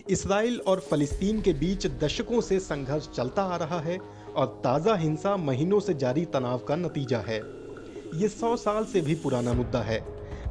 Israel और फलस्तीन के बीच दशकों से संघर्ष चलता आ रहा है और ताज़ा हिंसा महीनों से जारी तनाव का नतीजा है। ये 100 साल से भी पुराना मुद्दा है।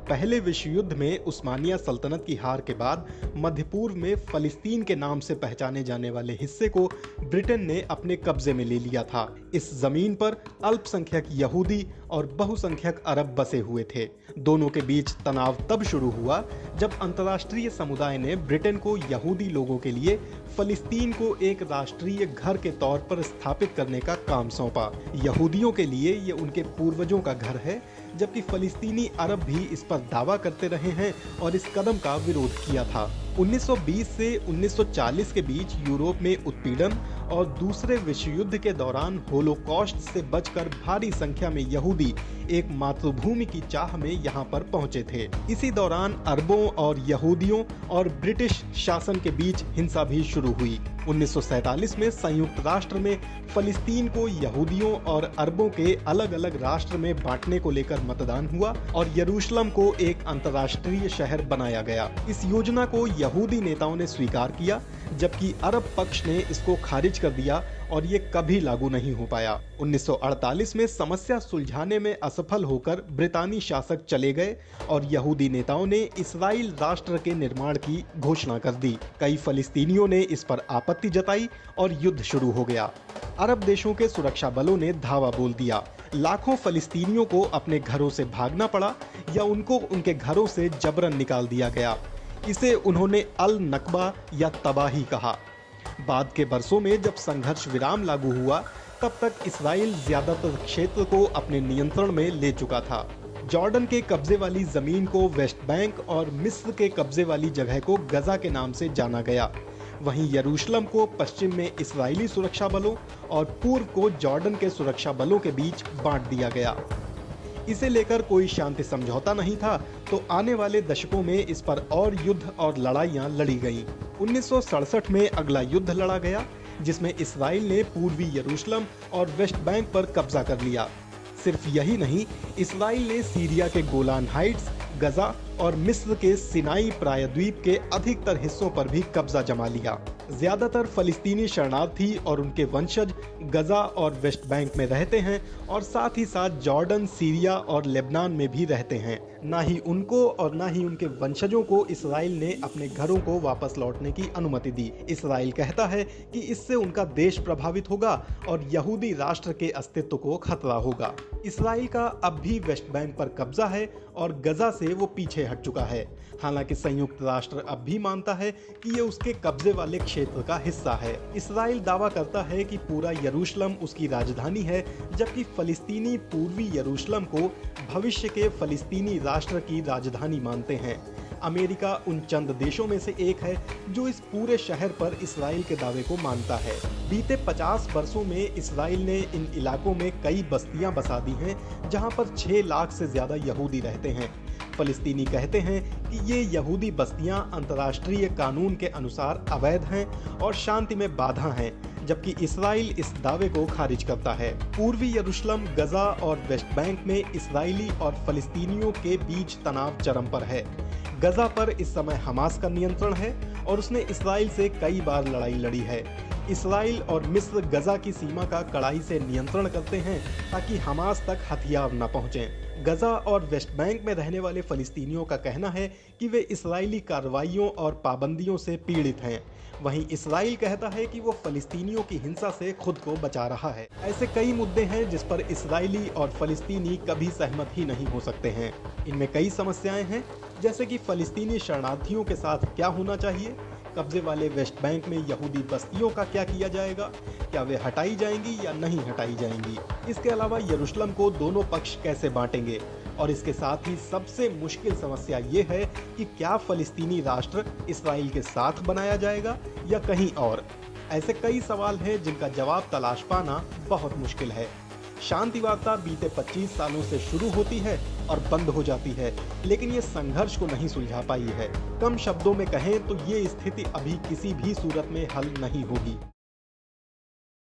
पहले विश्व युद्ध में उस्मानिया सल्तनत की हार के बाद मध्य पूर्व में फलस्तीन के नाम से पहचाने जाने वाले हिस्से को ब्रिटेन ने अपने कब्जे में ले लिया था। इस जमीन पर अल्पसंख्यक यहूदी और बहुसंख्यक अरब बसे हुए थे। दोनों के बीच तनाव तब शुरू हुआ जब अंतर्राष्ट्रीय समुदाय ने ब्रिटेन को यहूदी लोगों के लिए फलस्तीन को एक राष्ट्रीय घर के तौर पर स्थापित करने का काम सौंपा। यहूदियों के लिए ये उनके पूर्वजों का घर है, जबकि फलस्तीनी अरब भी इस पर दावा करते रहे हैं और इस कदम का विरोध किया था। 1920 से 1940 के बीच यूरोप में उत्पीड़न और दूसरे विश्व युद्ध के दौरान होलोकॉस्ट से बचकर भारी संख्या में यहूदी एक मातृभूमि की चाह में यहाँ पर पहुंचे थे। इसी दौरान अरबों और यहूदियों और ब्रिटिश शासन के बीच हिंसा भी शुरू हुई। 1947 में संयुक्त राष्ट्र में फलस्तीन को यहूदियों और अरबों के अलग अलग राष्ट्र में बांटने को लेकर मतदान हुआ और यरूशलेम को एक अंतर्राष्ट्रीय शहर बनाया गया। इस योजना को यहूदी नेताओं ने स्वीकार किया, जबकि अरब पक्ष ने इसको खारिज कर दिया और ये कभी लागू नहीं हो पाया। 1948 में समस्या सुलझाने में असफल होकर ब्रितानी शासक चले गए और यहूदी नेताओं ने इस्राइल राष्ट्र के निर्माण की घोषणा कर दी। कई फलस्तीनियों ने इस पर आपत्ति जताई और युद्ध शुरू हो गया। अरब देशों के सुरक्षा बलों ने धावा बोल दिया। लाखों फलस्तीनियों को अपने घरों से भागना पड़ा या उनको उनके घरों से जबरन निकाल दिया गया। इसे उन्होंने अल नकबा या तबाही कहा। बाद के बरसों में जब संघर्ष विराम लागू हुआ, तब तक इस्राइल ज्यादातर क्षेत्र को अपने नियंत्रण में ले चुका था। जॉर्डन के कब्जे वाली जमीन को वेस्ट बैंक और मिस्र के कब्जे वाली जगह को गजा के नाम से जाना गया। वहीं यरूशलेम को पश्चिम में इस्राइली सुरक्षा बलों और पूर्व को जॉर्डन के सुरक्षा बलों के बीच बांट दिया गया। इसे लेकर कोई शांति समझौता नहीं था, तो आने वाले दशकों में इस पर और युद्ध और लड़ाइयां लड़ी गईं। 1967 में अगला युद्ध लड़ा गया, जिसमें इस्राइल ने पूर्वी यरूशलेम और वेस्ट बैंक पर कब्जा कर लिया। सिर्फ यही नहीं, इस्राइल ने सीरिया के गोलान हाइट्स, गजा और मिस्र के सिनाई प्रायद्वीप के अधिकतर हिस्सों पर भी कब्जा जमा लिया। ज्यादातर फलस्तीनी शरणार्थी और उनके वंशज गजा और वेस्ट बैंक में रहते हैं और साथ ही साथ जॉर्डन, सीरिया और लेबनान में भी रहते हैं। ना ही उनको और ना ही उनके वंशजों को इस्राइल ने अपने घरों को वापस लौटने की अनुमति दी। इस्राइल कहता है कि इससे उनका देश प्रभावित होगा और यहूदी राष्ट्र के अस्तित्व को खतरा होगा। इस्राइल का अब भी वेस्ट बैंक पर कब्जा है और गजा से वो पीछे हट चुका है। हालांकि संयुक्त राष्ट्र अब भी मानता है कि ये उसके कब्जे वाले क्षेत्र का हिस्सा है। इस्राइल दावा करता है कि पूरा यरूशलेम उसकी राजधानी है, जबकि फलस्तीनी पूर्वी यरूशलेम को भविष्य के फलस्तीनी राष्ट्र की राजधानी मानते हैं। अमेरिका उन चंद देशों में से एक है जो इस पूरे शहर पर इस्राइल के दावे को मानता है। बीते 50 वर्षों में इस्राइल ने इन इलाकों में कई बस्तियां बसा दी हैं, जहां पर 6 लाख से ज्यादा यहूदी रहते हैं। फलस्तीनी कहते हैं कि ये यहूदी बस्तियां अंतर्राष्ट्रीय कानून के अनुसार अवैध हैं और शांति में बाधा हैं, जबकि इस्राइल इस दावे को खारिज करता है। पूर्वी यरूशलेम, गजा और वेस्ट बैंक में इस्राइली और फलस्तीनियों के बीच तनाव चरम पर है। गजा पर इस समय हमास का नियंत्रण है और उसने इस्राइल से कई बार लड़ाई लड़ी है। इस्राइल और मिस्र गजा की सीमा का कड़ाई से नियंत्रण करते हैं ताकि हमास तक हथियार न पहुंचें। गजा और वेस्ट बैंक में रहने वाले फलस्तीनियों का कहना है कि वे इस्राइली कार्रवाइयों और पाबंदियों से पीड़ित हैं। वहीं इस्राइल कहता है कि वो फलस्तीनियों की हिंसा से खुद को बचा रहा है। ऐसे कई मुद्दे हैं जिस पर इस्राइली और फलस्तीनी कभी सहमत ही नहीं हो सकते हैं। इनमें कई समस्याएं हैं, जैसे कि फलस्तीनी शरणार्थियों के साथ क्या होना चाहिए, कब्जे वाले वेस्ट बैंक में यहूदी बस्तियों का क्या किया जाएगा, क्या वे हटाई जाएंगी या नहीं हटाई जाएंगी। इसके अलावा यरूशलेम को दोनों पक्ष कैसे बांटेंगे, और इसके साथ ही सबसे मुश्किल समस्या ये है कि क्या फलस्तीनी राष्ट्र इस्राइल के साथ बनाया जाएगा या कहीं और। ऐसे कई सवाल हैं जिनका जवाब तलाश पाना बहुत मुश्किल है। शांति वार्ता बीते 25 सालों से शुरू होती है और बंद हो जाती है, लेकिन ये संघर्ष को नहीं सुलझा पाई है। कम शब्दों में कहें तो ये स्थिति अभी किसी भी सूरत में हल नहीं होगी।